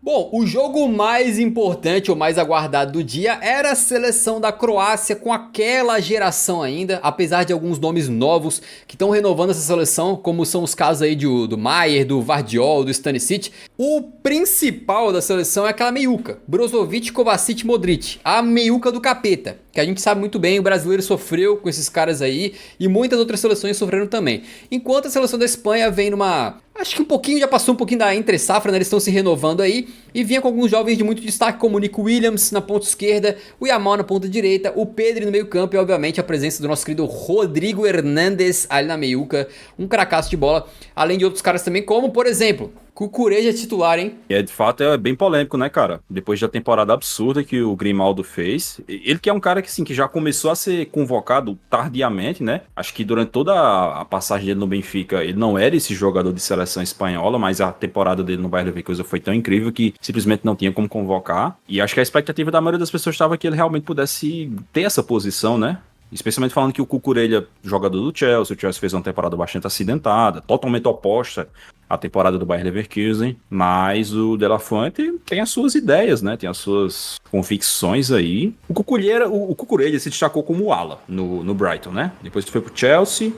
Bom, o jogo mais importante ou mais aguardado do dia era a seleção da Croácia com aquela geração ainda, apesar de alguns nomes novos que estão renovando essa seleção, como são os casos aí do Maier, do Vardiol, do Stanisic. O principal da seleção é aquela meiuca, Brozovic, Kovacic, Modric, a meiuca do capeta, que a gente sabe muito bem, o brasileiro sofreu com esses caras aí e muitas outras seleções sofreram também. Enquanto a seleção da Espanha vem numa... Acho que um pouquinho, já passou um pouquinho da entre-safra, né? Eles estão se renovando aí. E vinha com alguns jovens de muito destaque, como o Nico Williams na ponta esquerda, o Yamal na ponta direita, o Pedri no meio campo e, obviamente, a presença do nosso querido Rodrigo Hernández ali na meiuca. Um cracaço de bola. Além de outros caras também, como, por exemplo, Cucurella titular, hein? De fato, é bem polêmico, né, cara? Depois da temporada absurda que o Grimaldo fez. Ele que é um cara que, assim, que já começou a ser convocado tardiamente, né? Acho que durante toda a passagem dele no Benfica, ele não era esse jogador de seleção espanhola, mas a temporada dele no Bayer Leverkusen foi tão incrível que simplesmente não tinha como convocar. E acho que a expectativa da maioria das pessoas estava que ele realmente pudesse ter essa posição, né? Especialmente falando que o Cucurella, jogador do Chelsea, o Chelsea fez uma temporada bastante acidentada, totalmente oposta à temporada do Bayer Leverkusen, mas o De La Fuente tem as suas ideias, né? Tem as suas convicções aí. O Cucurella se destacou como ala no Brighton, né? Depois que foi pro Chelsea,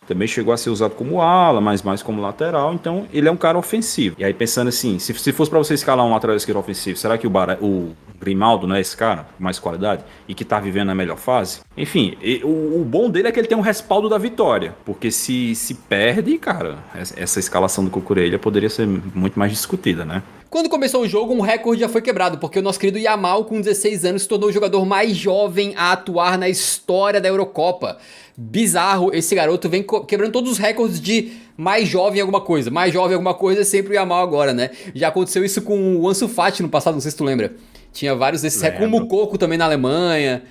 também chegou a ser usado como ala, mas mais como lateral, então ele é um cara ofensivo. E aí pensando assim, se fosse pra você escalar um lateral esquerdo ofensivo, será que o Grimaldo não é esse cara com mais qualidade e que tá vivendo a melhor fase? Enfim, o bom dele é que ele tem um respaldo da vitória, porque se perde, cara, essa escalação do Cucurella poderia ser muito mais discutida, né? Quando começou o jogo, um recorde já foi quebrado, porque o nosso querido Yamal, com 16 anos, se tornou o jogador mais jovem a atuar na história da Eurocopa. Bizarro, esse garoto vem quebrando todos os recordes de mais jovem alguma coisa. Mais jovem alguma coisa é sempre o Yamal agora, né? Já aconteceu isso com o Ansu Fati no passado, não sei se tu lembra. Tinha vários desses recordes, como o Coco também na Alemanha,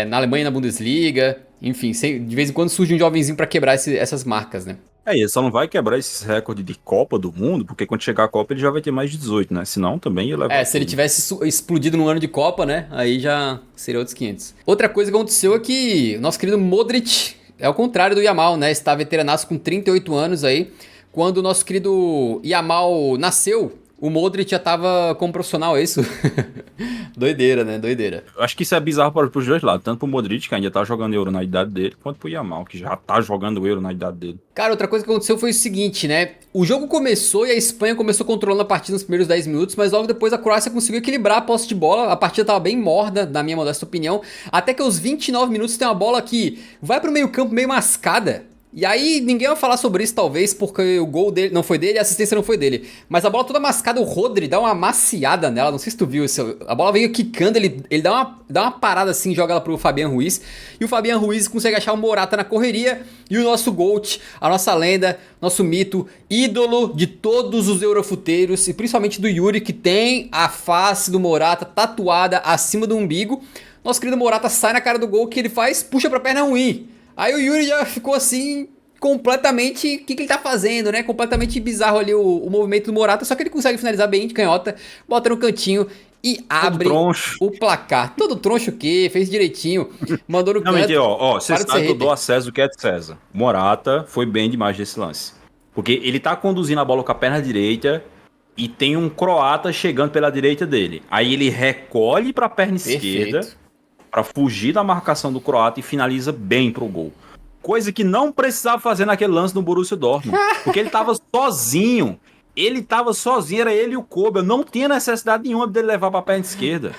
na Bundesliga. Enfim, de vez em quando surge um jovenzinho pra quebrar essas marcas, né? Ele só não vai quebrar esses recordes de Copa do Mundo, porque quando chegar a Copa ele já vai ter mais de 18, né? Senão também ia levar Se ele tudo. tivesse explodido num ano de Copa, né? Aí já seria outros 500. Outra coisa que aconteceu é que o nosso querido Modric é o contrário do Yamal, né? Está veteranaço com 38 anos aí. Quando o nosso querido Yamal nasceu, o Modric já tava como profissional, é isso? Doideira, né? Doideira. Eu acho que isso é bizarro para os dois lados, tanto pro Modric, que ainda tá jogando Euro na idade dele, quanto pro Yamal, que já tá jogando Euro na idade dele. Cara, outra coisa que aconteceu foi o seguinte, né? O jogo começou e a Espanha começou controlando a partida nos primeiros 10 minutos, mas logo depois a Croácia conseguiu equilibrar a posse de bola. A partida tava bem morna, na minha modesta opinião. Até que aos 29 minutos tem uma bola que vai pro meio campo meio mascada. E aí ninguém vai falar sobre isso talvez, porque o gol dele não foi dele, a assistência não foi dele. Mas a bola toda mascada, o Rodri dá uma maciada nela, não sei se tu viu isso. A bola veio quicando, ele dá uma parada assim, joga ela pro Fabian Ruiz. E o Fabian Ruiz consegue achar o Morata na correria. E o nosso GOAT, a nossa lenda, nosso mito, ídolo de todos os eurofuteiros, e principalmente do Yuri, que tem a face do Morata tatuada acima do umbigo. Nosso querido Morata sai na cara do gol, que ele faz, puxa pra perna ruim. Aí o Yuri já ficou assim, completamente, o que ele tá fazendo, né? Completamente bizarro ali o movimento do Morata, só que ele consegue finalizar bem de canhota, bota no cantinho e abre o placar. Todo troncho o quê? Fez direitinho, mandou no Realmente, canto. você Para de ser sabe que eu dou hater. a César o que é de César. Morata foi bem demais nesse lance. Porque ele tá conduzindo a bola com a perna direita e tem um croata chegando pela direita dele. Aí ele recolhe pra perna esquerda Perfeito. para fugir da marcação do croata e finaliza bem pro gol. Coisa que não precisava fazer naquele lance do Borussia Dortmund, porque ele tava sozinho. Ele tava sozinho, era ele e o Kobe. Eu não tinha necessidade nenhuma dele levar pra perna esquerda.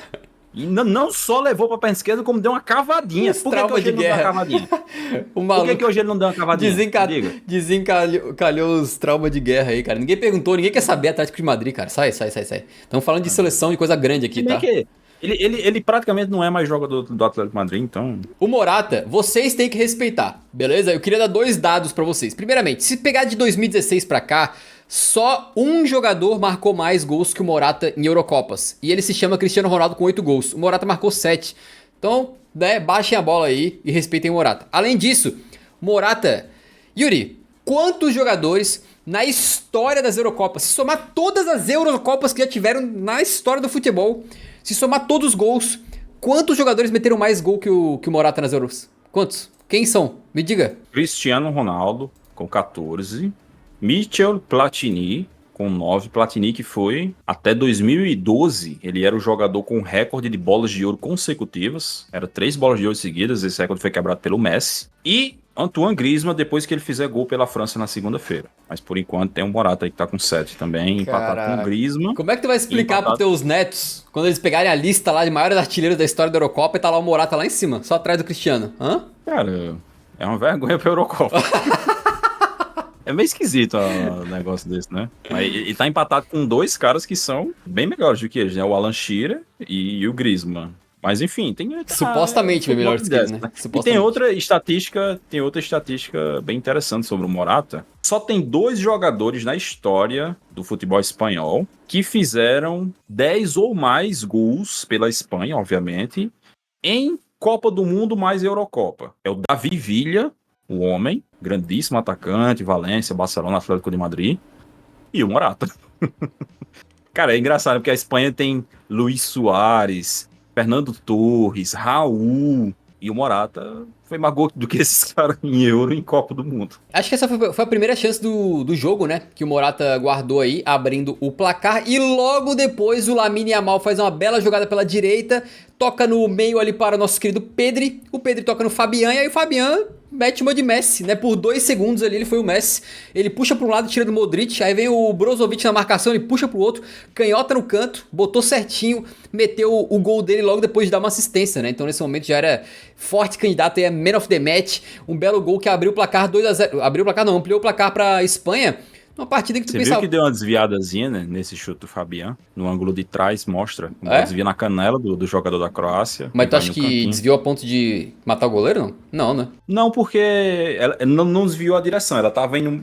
E não só levou pra perna esquerda, como deu uma cavadinha. Os Por que traumas hoje de ele não deu uma guerra. cavadinha? O Por que maluco hoje ele não deu uma cavadinha? Me diga. desencalhou os traumas de guerra aí, cara. Ninguém perguntou, ninguém quer saber Atlético de Madrid, cara. Sai, sai, sai, sai. Estamos falando de seleção, de coisa grande aqui, Se bem tá? que ele praticamente não é mais jogador do Atlético de Madrid, então. O Morata, vocês têm que respeitar, beleza? Eu queria dar dois dados pra vocês. Primeiramente, se pegar de 2016 pra cá, só um jogador marcou mais gols que o Morata em Eurocopas. E ele se chama Cristiano Ronaldo com 8 gols. O Morata marcou 7. Então, né, baixem a bola aí e respeitem o Morata. Além disso, Morata... Yuri, quantos jogadores na história das Eurocopas, se somar todas as Eurocopas que já tiveram na história do futebol, se somar todos os gols, quantos jogadores meteram mais gol que o Morata nas Euros? Quantos? Quem são? Me diga. Cristiano Ronaldo com 14. Michel Platini com 9. Platini foi, até 2012, ele era o jogador com recorde de bolas de ouro consecutivas. Era 3 bolas de ouro seguidas, esse recorde foi quebrado pelo Messi. E Antoine Griezmann, depois que ele fizer gol pela França na segunda-feira. Mas por enquanto tem um Morata aí que tá com 7 também, empatado com o Griezmann. Como é que tu vai explicar pros teus netos, quando eles pegarem a lista lá de maiores artilheiros da história da Eurocopa e tá lá o Morata lá em cima, só atrás do Cristiano? Hã? Cara, é uma vergonha pra Eurocopa. É meio esquisito o negócio desse, né? Mas ele tá empatado com 2 caras que são bem melhores do que eles, né? O Alan Shearer e o Griezmann. Mas enfim, tem... Supostamente bem melhor que eles, né? E tem outra estatística bem interessante sobre o Morata. Só tem 2 jogadores na história do futebol espanhol que fizeram 10 ou mais gols pela Espanha, obviamente, em Copa do Mundo mais Eurocopa. É o Davi Villa, o homem, grandíssimo atacante, Valência, Barcelona, Atlético de Madrid, e o Morata. Cara, é engraçado, porque a Espanha tem Luis Suárez, Fernando Torres, Raul, e o Morata foi mais gol do que esses caras em Euro em Copa do Mundo. Acho que essa foi a primeira chance do jogo, né? Que o Morata guardou aí, abrindo o placar. E logo depois o Lamine Yamal faz uma bela jogada pela direita, toca no meio ali para o nosso querido Pedri. O Pedri toca no Fabian, e aí o Fabian mete uma de Messi, né? Por 2 segundos ali ele foi o Messi. Ele puxa para um lado, tira do Modric, aí vem o Brozovic na marcação, ele puxa pro outro, canhota no canto, botou certinho, meteu o gol dele logo depois de dar uma assistência, né? Então nesse momento já era forte candidato aí a Man of the Match, um belo gol que abriu o placar 2-0, abriu o placar não, ampliou o placar pra Espanha. Uma partida que tu pensava... Você viu que deu uma desviadazinha, né, nesse chute do Fabian? No ângulo de trás, mostra. Desvia na canela do jogador da Croácia. Mas tu acha que desviou a ponto de matar o goleiro, não? Não, né? Não, porque ela não desviou a direção. Ela tava indo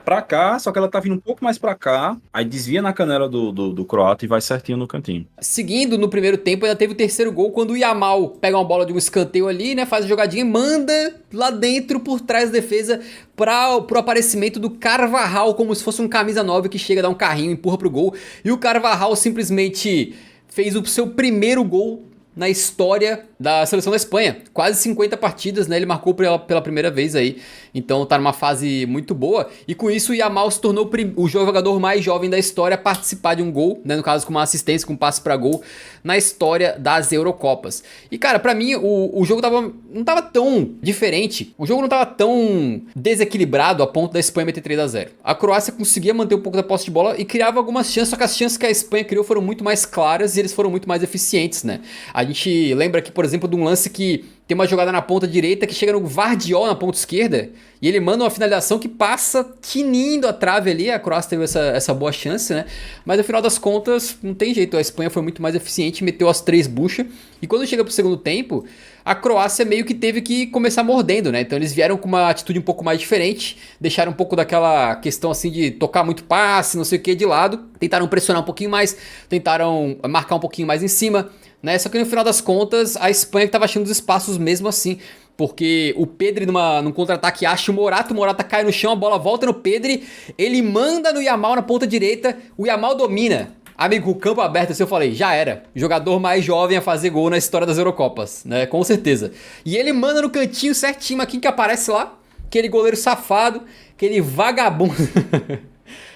pra cá, só que ela tava indo um pouco mais pra cá. Aí desvia na canela do croata e vai certinho no cantinho. Seguindo, no primeiro tempo, ainda teve o terceiro gol, quando o Yamal pega uma bola de um escanteio ali, né? Faz a jogadinha e manda lá dentro, por trás da defesa, pro aparecimento do Carvajal, como se fosse um camisa 9 que chega a dar um carrinho, empurra pro gol. E o Carvajal simplesmente fez o seu primeiro gol na história da seleção da Espanha. Quase 50 partidas, né? Ele marcou pela primeira vez aí. Então tá numa fase muito boa. E com isso o Yamal se tornou o jogador mais jovem da história a participar de um gol, né? No caso com uma assistência, com um passe pra gol, na história das Eurocopas. E cara, pra mim o jogo não tava tão diferente. O jogo não tava tão desequilibrado a ponto da Espanha meter 3-0. A Croácia conseguia manter um pouco da posse de bola e criava algumas chances, só que as chances que a Espanha criou foram muito mais claras e eles foram muito mais eficientes, né? A gente lembra aqui, por exemplo, de um lance que tem uma jogada na ponta direita que chega no Gvardiol na ponta esquerda e ele manda uma finalização que passa tinindo a trave ali. A Croácia teve essa boa chance, né? Mas no final das contas, não tem jeito. A Espanha foi muito mais eficiente, meteu as 3 buchas. E quando chega pro segundo tempo, a Croácia meio que teve que começar mordendo, né? Então eles vieram com uma atitude um pouco mais diferente, deixaram um pouco daquela questão assim de tocar muito passe, não sei o que, de lado. Tentaram pressionar um pouquinho mais, tentaram marcar um pouquinho mais em cima, né? Só que no final das contas, a Espanha que tava achando os espaços mesmo assim, porque o Pedri num contra-ataque acha o Morata cai no chão, a bola volta no Pedri, ele manda no Yamal na ponta direita, o Yamal domina. Amigo, o campo aberto, assim eu falei, já era. Jogador mais jovem a fazer gol na história das Eurocopas, né? Com certeza. E ele manda no cantinho certinho, mas quem que aparece lá? Aquele goleiro safado, aquele vagabundo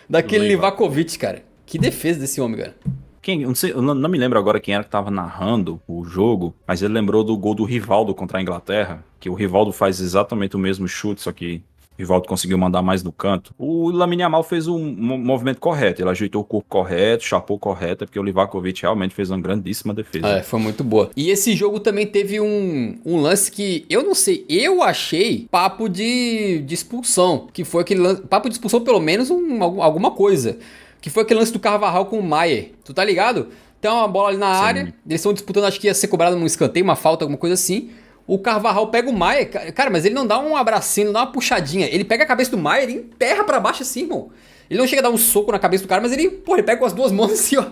daquele Livakovic, cara. Que defesa desse homem, cara. Eu não me lembro agora quem era que tava narrando o jogo, mas ele lembrou do gol do Rivaldo contra a Inglaterra, que o Rivaldo faz exatamente o mesmo chute, só que o Rivaldo conseguiu mandar mais no canto. O Lamine Yamal fez um movimento correto, ele ajeitou o corpo correto, chapou correto, porque o Livakovic realmente fez uma grandíssima defesa. É, foi muito boa. E esse jogo também teve um lance que, eu não sei, eu achei papo de expulsão, que foi aquele lance, papo de expulsão pelo menos alguma coisa. Que foi aquele lance do Carvajal com o Maier. Tu tá ligado? Tem uma bola ali na área, eles estão disputando, acho que ia ser cobrado num escanteio, uma falta, alguma coisa assim. O Carvajal pega o Maier, cara, mas ele não dá um abracinho, não dá uma puxadinha. Ele pega a cabeça do Maier e enterra pra baixo assim, irmão. Ele não chega a dar um soco na cabeça do cara, mas ele pega com as 2 mãos assim, ó.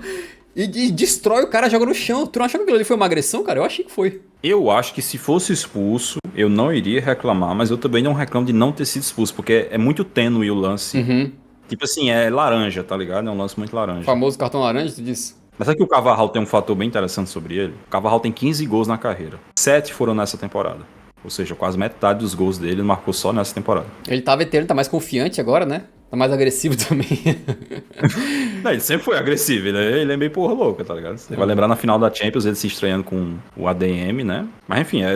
E destrói o cara, joga no chão. Tu não achou que aquilo ali foi uma agressão, cara? Eu achei que foi. Eu acho que se fosse expulso, eu não iria reclamar, mas eu também não reclamo de não ter sido expulso, porque é muito tênue o lance. Uhum. Tipo assim, é laranja, tá ligado? É um lance muito laranja. O famoso cartão laranja, tu disse? Mas sabe que o Carvajal tem um fator bem interessante sobre ele? O Carvajal tem 15 gols na carreira. 7 foram nessa temporada. Ou seja, quase metade dos gols dele ele marcou só nessa temporada. Ele tá veterano, tá mais confiante agora, né? Tá mais agressivo também. Não, ele sempre foi agressivo, ele é meio porra louca, tá ligado? Você vai lembrar na final da Champions ele se estranhando com o ADM, né? Mas enfim, é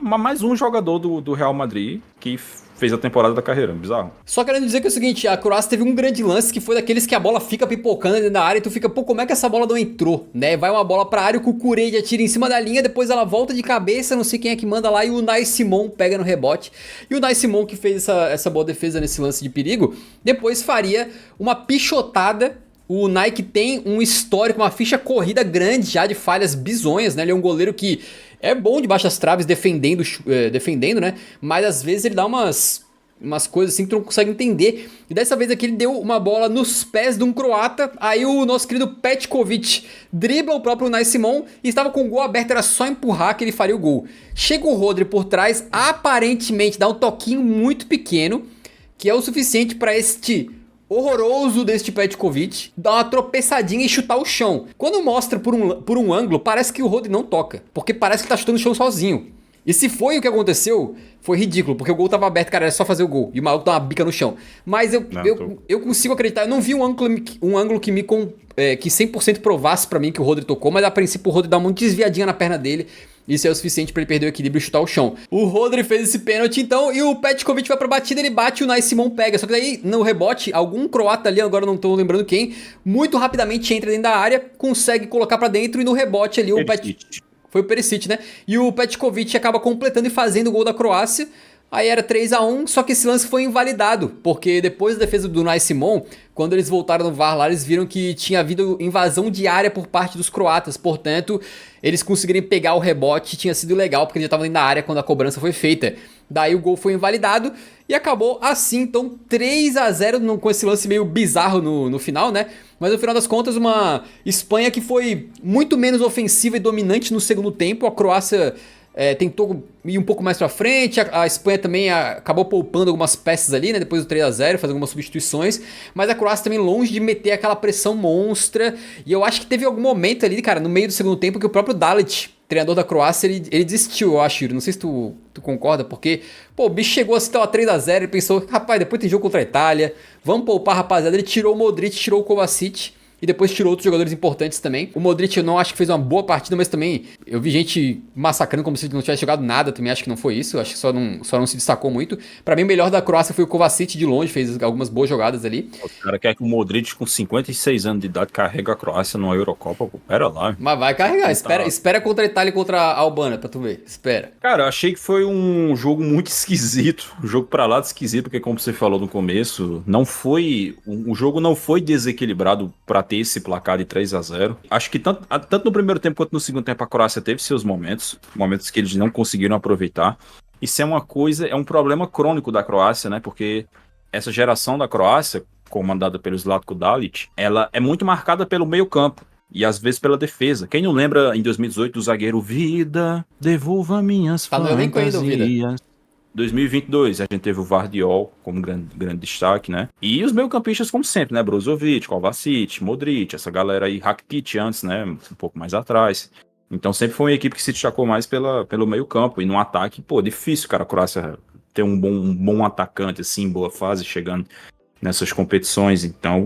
mais um jogador do Real Madrid que fez a temporada da carreira, bizarro. Só querendo dizer que é o seguinte, a Croácia teve um grande lance que foi daqueles que a bola fica pipocando dentro da área e tu fica, pô, como é que essa bola não entrou, né? Vai uma bola pra área, o Cucurella tira em cima da linha, depois ela volta de cabeça, não sei quem é que manda lá, e o Nai Simon pega no rebote. E o Nai Simon, que fez essa boa defesa nesse lance de perigo, depois faria uma pichotada. O Nike tem um histórico, uma ficha corrida grande já de falhas bizonhas, né? Ele é um goleiro que é bom debaixo das traves defendendo, né? Mas às vezes ele dá umas coisas assim que tu não consegue entender. E dessa vez aqui ele deu uma bola nos pés de um croata. Aí o nosso querido Petkovic dribla o próprio Unai Simon e estava com o gol aberto, era só empurrar que ele faria o gol. Chega o Rodri por trás, aparentemente dá um toquinho muito pequeno, que é o suficiente para este horroroso deste Petkovic dar uma tropeçadinha e chutar o chão. Quando mostra por um ângulo, parece que o Rodri não toca, porque parece que tá chutando o chão sozinho. E se foi o que aconteceu, foi ridículo, porque o gol tava aberto, cara, era só fazer o gol. E o maluco dá uma bica no chão. Mas eu consigo acreditar, eu não vi um ângulo que me que 100% provasse pra mim que o Rodri tocou, mas a princípio o Rodri dá uma desviadinha na perna dele. Isso é o suficiente pra ele perder o equilíbrio e chutar o chão. O Rodri fez esse pênalti então, e o Petkovic vai pra batida, ele bate e o Nai Simon pega. Só que daí, no rebote, algum croata ali, agora não tô lembrando quem, muito rapidamente entra dentro da área, consegue colocar pra dentro e no rebote ali o Petkovic... Foi o Perisic, né? E o Petkovic acaba completando e fazendo o gol da Croácia. Aí era 3-1, só que esse lance foi invalidado, porque depois da defesa do Unai Simon, quando eles voltaram no VAR lá, eles viram que tinha havido invasão de área por parte dos croatas, portanto, eles conseguirem pegar o rebote, tinha sido legal, porque eles já estavam dentro da área quando a cobrança foi feita. Daí o gol foi invalidado e acabou assim, então 3-0 com esse lance meio bizarro no final, né? Mas no final das contas, uma Espanha que foi muito menos ofensiva e dominante no segundo tempo, a Croácia... tentou ir um pouco mais pra frente, a Espanha também acabou poupando algumas peças ali, né, depois do 3-0, fazendo algumas substituições, mas a Croácia também longe de meter aquela pressão monstra, e eu acho que teve algum momento ali, cara, no meio do segundo tempo, que o próprio Dalit, treinador da Croácia, ele desistiu, eu acho, Yuri, não sei se tu concorda, porque, pô, o bicho chegou assim, tava 3-0, ele pensou, rapaz, depois tem jogo contra a Itália, vamos poupar, rapaziada, ele tirou o Modric, tirou o Kovacic, e depois tirou outros jogadores importantes também. O Modric eu não acho que fez uma boa partida, mas também eu vi gente massacrando como se ele não tivesse jogado nada. Também acho que não foi isso. Acho que só não se destacou muito. Pra mim, o melhor da Croácia foi o Kovacic de longe, fez algumas boas jogadas ali. O cara quer que o Modric, com 56 anos de idade, carregue a Croácia numa Eurocopa. Pô, pera lá. Mas vai carregar. Espera contra a Itália e contra a Albânia, pra tu ver. Espera. Cara, eu achei que foi um jogo muito esquisito. Um jogo pra lá de esquisito, porque como você falou no começo, o jogo não foi desequilibrado pra ter esse placar de 3-0. Acho que tanto no primeiro tempo quanto no segundo tempo a Croácia teve seus momentos que eles não conseguiram aproveitar. Isso é um problema crônico da Croácia, né? Porque essa geração da Croácia, comandada pelo Zlatko Dalic, ela é muito marcada pelo meio-campo e às vezes pela defesa. Quem não lembra em 2018 do zagueiro Vida, devolva minhas fantasias. 2022, a gente teve o Vardiol como grande destaque, né? E os meio-campistas, como sempre, né? Brozovic, Kovacic, Modric, essa galera aí, Rakitic antes, né? Um pouco mais atrás. Então sempre foi uma equipe que se destacou mais pelo meio-campo. E no ataque, pô, difícil, cara, a Croácia ter um bom atacante, assim, boa fase, chegando nessas competições. Então,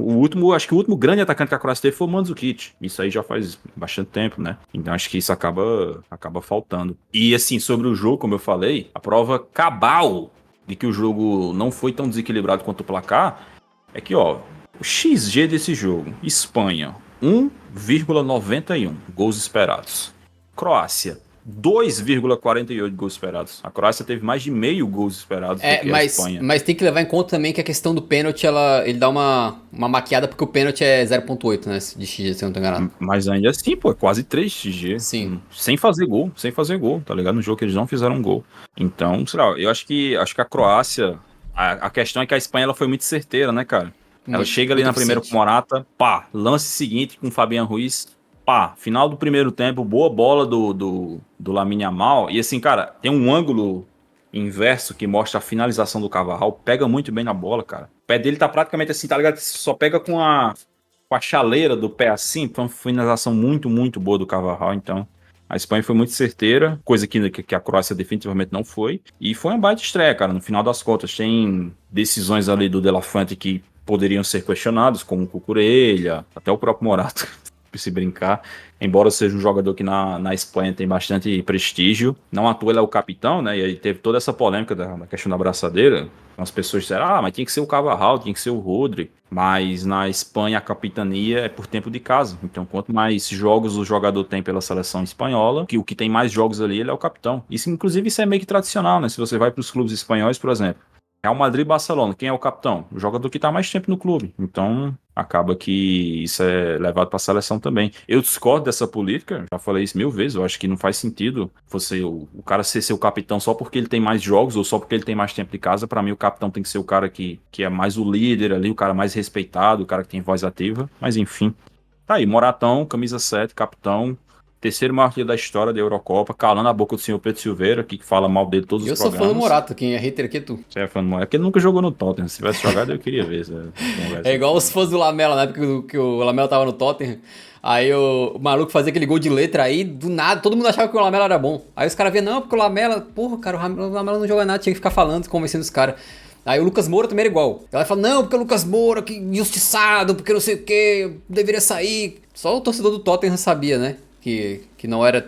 acho que o último grande atacante que a Croácia teve foi o Mandzukic. Isso aí já faz bastante tempo, né? Então, acho que isso acaba faltando. E, assim, sobre o jogo, como eu falei, a prova cabal de que o jogo não foi tão desequilibrado quanto o placar é que, ó, o XG desse jogo, Espanha, 1,91 gols esperados. Croácia, 2,48 gols esperados. A Croácia teve mais de meio gols esperados do que a Espanha. Mas tem que levar em conta também que a questão do pênalti, ele dá uma maquiada, porque o pênalti é 0,8, né, de XG, se eu não tô enganado. Mas ainda assim, pô, é quase 3 XG. Sim. Sem fazer gol, tá ligado? No jogo que eles não fizeram gol. Então, sei lá, eu acho que a Croácia, a questão é que a Espanha ela foi muito certeira, né, cara? Ela chega ali na primeira com Morata, pá, lance seguinte com o Fabian Ruiz, pá, final do primeiro tempo, boa bola do Lamine Yamal. E assim, cara, tem um ângulo inverso que mostra a finalização do Carvajal. Pega muito bem na bola, cara. O pé dele tá praticamente assim, tá ligado? Só pega com a chaleira do pé assim. Então, finalização muito, muito boa do Carvajal. Então, A Espanha foi muito certeira, coisa que a Croácia definitivamente não foi. E foi uma baita estreia, cara. No final das contas, tem decisões ali do De La Fuente que poderiam ser questionadas, como o Cucurella, até o próprio Morata, se brincar. Embora seja um jogador que na Espanha tem bastante prestígio. Não à toa ele é o capitão, né? E aí teve toda essa polêmica da questão da abraçadeira. As pessoas disseram, mas tinha que ser o Carvajal, tinha que ser o Rodri. Mas na Espanha a capitania é por tempo de casa. Então quanto mais jogos o jogador tem pela seleção espanhola, que o que tem mais jogos ali, ele é o capitão. Isso, inclusive, isso é meio que tradicional, né? Se você vai para os clubes espanhóis, por exemplo, Real Madrid e Barcelona, quem é o capitão? O jogador que está mais tempo no clube. Então, acaba que isso é levado para a seleção também. Eu discordo dessa política, já falei isso 1000 vezes, eu acho que não faz sentido o cara ser seu capitão só porque ele tem mais jogos ou só porque ele tem mais tempo de casa. Para mim, o capitão tem que ser o cara que é mais o líder ali, o cara mais respeitado, o cara que tem voz ativa. Mas, enfim. Tá aí, Moratão, camisa 7, capitão. Terceiro maior artilheiro da história da Eurocopa, calando a boca do senhor Pedro Silveira, que fala mal dele todos Eu os sou programas. fã do Morata, quem é hater aqui é tu. Você é fã do Morata? É porque ele nunca jogou no Tottenham. Se tivesse jogado, eu queria ver. É igual os fãs do Lamela, na época que o Lamela tava no Tottenham. Aí o maluco fazia aquele gol de letra aí, do nada, todo mundo achava que o Lamela era bom. Aí os caras viam, não, porque o Lamela, porra, cara, o Lamela não joga nada, tinha que ficar falando, convencendo os caras. Aí o Lucas Moura também era igual. Ela fala, não, porque o Lucas Moura, que injustiçado, porque não sei o que, deveria sair. Só o torcedor do Tottenham sabia, né? Que não era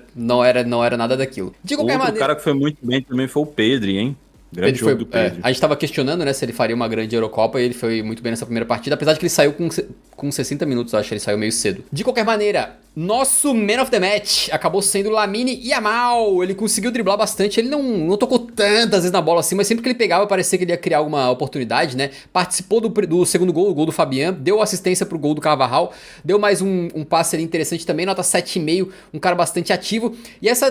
nada daquilo. De qualquer Outro maneira. cara que foi muito bem também foi o Pedri, hein? Grande jogo do Pedri. A gente tava questionando, né, se ele faria uma grande Eurocopa, e ele foi muito bem nessa primeira partida, apesar de que ele saiu com 60 minutos, acho que ele saiu meio cedo. De qualquer maneira, nosso Man of the Match acabou sendo Lamine Yamal. Ele conseguiu driblar bastante, ele não tocou tantas vezes na bola assim, mas sempre que ele pegava parecia que ele ia criar alguma oportunidade, né? Participou do segundo gol, o gol do Fabian, deu assistência pro gol do Carvajal, deu mais um passe ali interessante também, nota 7,5, um cara bastante ativo. E essa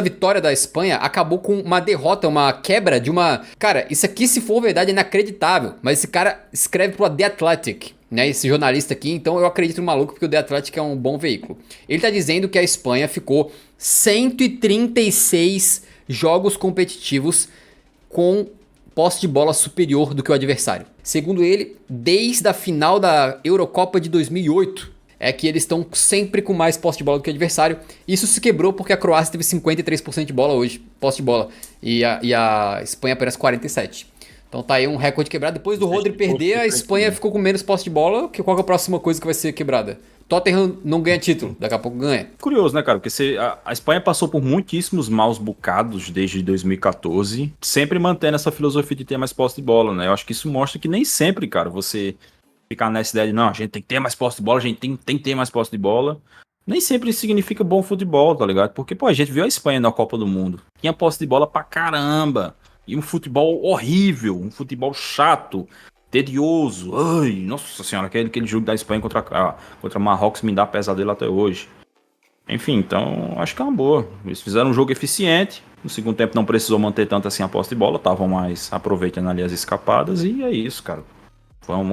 vitória da Espanha acabou com uma derrota, uma quebra de uma... Cara, isso aqui, se for verdade, é inacreditável, mas esse cara escreve pro The Athletic, né, esse jornalista aqui, então eu acredito no maluco porque o The Athletic é um bom veículo. Ele tá dizendo que a Espanha ficou 136 jogos competitivos com posse de bola superior do que o adversário. Segundo ele, desde a final da Eurocopa de 2008, é que eles estão sempre com mais posse de bola do que o adversário. Isso se quebrou porque a Croácia teve 53% de bola hoje, posse de bola, e a Espanha apenas 47%. Então tá aí um recorde quebrado. Depois do Rodri perder, a Espanha ficou com menos posse de bola. Qual que é a próxima coisa que vai ser quebrada? Tottenham não ganha título, daqui a pouco ganha. Curioso, né, cara? Porque a Espanha passou por muitíssimos maus bocados desde 2014, sempre mantendo essa filosofia de ter mais posse de bola, né? Eu acho que isso mostra que nem sempre, cara, você ficar nessa ideia de, não, a gente tem que ter mais posse de bola, a gente tem que ter mais posse de bola. Nem sempre isso significa bom futebol, tá ligado? Porque, pô, a gente viu a Espanha na Copa do Mundo. Tinha posse de bola pra caramba. E um futebol horrível, um futebol chato, tedioso. Ai, nossa senhora, aquele jogo da Espanha contra Marrocos me dá pesadelo até hoje. Enfim, então acho que é uma boa. Eles fizeram um jogo eficiente. No segundo tempo não precisou manter tanto assim a posse de bola, estavam mais aproveitando ali as escapadas. E é isso, cara. Foi um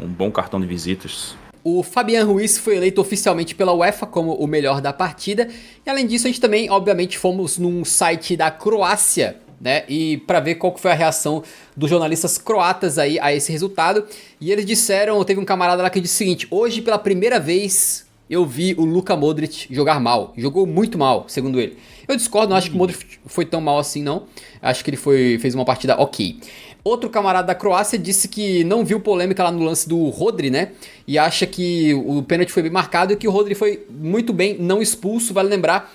bom cartão de visitas. O Fabian Ruiz foi eleito oficialmente pela UEFA como o melhor da partida. E além disso, a gente também, obviamente, fomos num site da Croácia, né? E para ver qual que foi a reação dos jornalistas croatas aí a esse resultado. E eles disseram, teve um camarada lá que disse o seguinte: hoje, pela primeira vez, eu vi o Luka Modric jogar mal. Jogou muito mal, segundo ele. Eu discordo, não acho que o Modric foi tão mal assim, não. Acho que ele fez uma partida ok. Outro camarada da Croácia disse que não viu polêmica lá no lance do Rodri, né? E acha que o pênalti foi bem marcado e que o Rodri foi muito bem não expulso. Vale lembrar,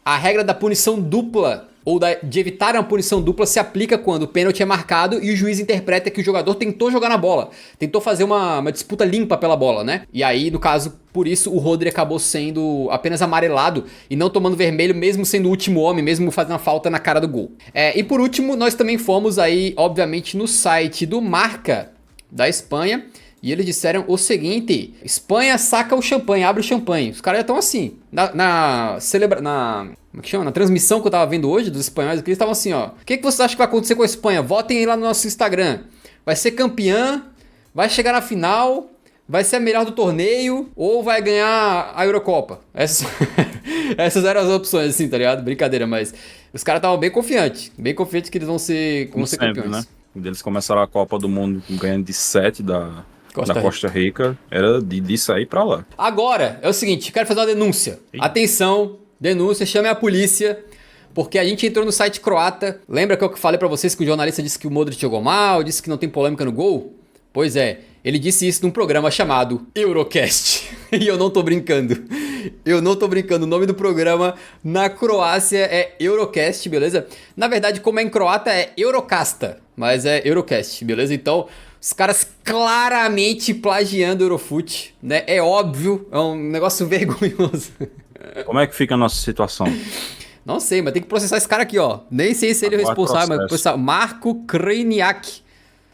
a regra da punição dupla, ou de evitar uma punição dupla, se aplica quando o pênalti é marcado e o juiz interpreta que o jogador tentou jogar na bola. Tentou fazer uma disputa limpa pela bola, né? E aí, no caso, por isso, o Rodri acabou sendo apenas amarelado e não tomando vermelho, mesmo sendo o último homem, mesmo fazendo a falta na cara do gol. E por último, nós também fomos aí, obviamente, no site do Marca da Espanha. E eles disseram o seguinte: Espanha saca o champanhe, abre o champanhe. Os caras já estão assim. Como é que chama? Na transmissão que eu tava vendo hoje dos espanhóis aqui, eles estavam assim, ó. O que vocês acham que vai acontecer com a Espanha? Votem aí lá no nosso Instagram. Vai ser campeã, vai chegar na final, vai ser a melhor do torneio ou vai ganhar a Eurocopa? Essas eram as opções, assim, tá ligado? Brincadeira, mas os caras estavam bem confiantes que eles vão ser Como sempre, campeões. Né? Eles começaram a Copa do Mundo ganhando de 7 da da Costa Rica era de sair pra lá. Agora, é o seguinte, quero fazer uma denúncia. Atenção, denúncia, chame a polícia. Porque a gente entrou no site croata. Lembra que eu falei pra vocês que o jornalista disse que o Modric jogou mal, disse que não tem polêmica no gol? Pois é, ele disse isso num programa chamado Eurocast. E eu não tô brincando. Eu não tô brincando. O nome do programa na Croácia é Eurocast, beleza? Na verdade, como é em croata, é Eurocasta. Mas é Eurocast, beleza? Então, os caras claramente plagiando o Eurofoot, né? É óbvio, é um negócio vergonhoso. Como é que fica a nossa situação? Não sei, mas tem que processar esse cara aqui, ó. Nem sei se ele é o responsável, mas processar. Marco Krajniak.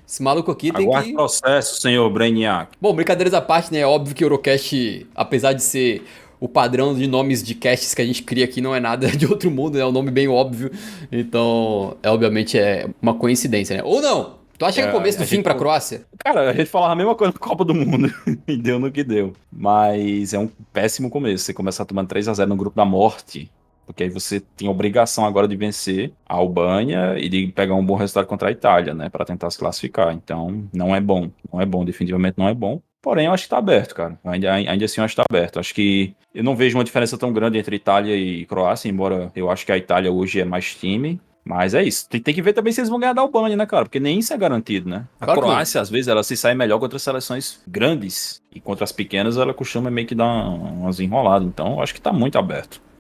Esse maluco aqui tem Aguarde que... processo, senhor Brainiac. Bom, brincadeiras à parte, né? É óbvio que o Eurocast, apesar de ser o padrão de nomes de casts que a gente cria aqui, não é nada de outro mundo, né? É um nome bem óbvio. Então, obviamente, é uma coincidência, né? Ou não? Tu acha que é o começo do fim pra Croácia? Cara, a gente falava a mesma coisa na Copa do Mundo. E deu no que deu. Mas é um péssimo começo. Você começar tomando 3-0 no grupo da morte. Porque aí você tem a obrigação agora de vencer a Albânia e de pegar um bom resultado contra a Itália, né? Pra tentar se classificar. Então, não é bom. Não é bom, definitivamente não é bom. Porém, eu acho que tá aberto, cara. Ainda assim, eu acho que tá aberto. Acho que eu não vejo uma diferença tão grande entre Itália e Croácia, embora eu acho que a Itália hoje é mais time. Mas é isso. Tem que ver também se eles vão ganhar da Albânia, né, cara? Porque nem isso é garantido, né? A Claro que não. Croácia, às vezes, ela se sai melhor contra seleções grandes. E contra as pequenas, ela costuma meio que dar umas enroladas. Então, eu acho que tá muito aberto.